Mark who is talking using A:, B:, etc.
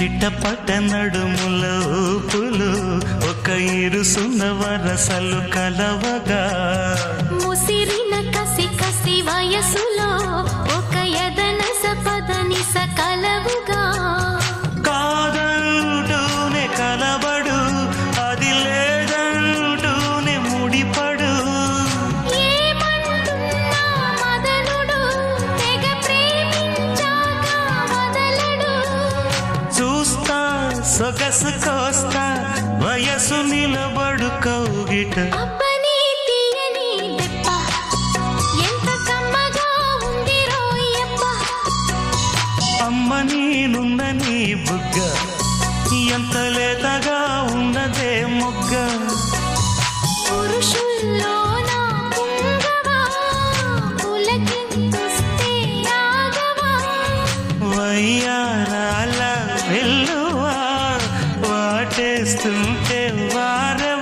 A: చిట్టపట్ట నడుముల ఊపులు ఒక ఇరుసున్న వరసలు కలవగా
B: ముసిరిన కసి కసి వయసులో ఒక యదన సపదని సకలవుగా
A: కాదంటూనే కలబడు అది లేదంటూనే ముడిపడు
B: ఏమంటున్నా మదనుడు తెగ ప్రేమించాక వదలడు
A: చూస్తా సొగసు కోస్తా వయసు నిలబడు కౌగిట
B: అబ్బని తీయని దెబ్బ ఎంత కమ్మగా ఉంది రోయప్ప
A: అమ్మ నేనున్న నీ బుగ్గ ఎంత లేతగా ఉన్నదే మొగ్గ
B: పురుషుల్లో నా పుంగవా పులకింతుస్తే ఆగవా
A: వయ్యారాల వెల్లువా వాటేస్తుంటే వారవా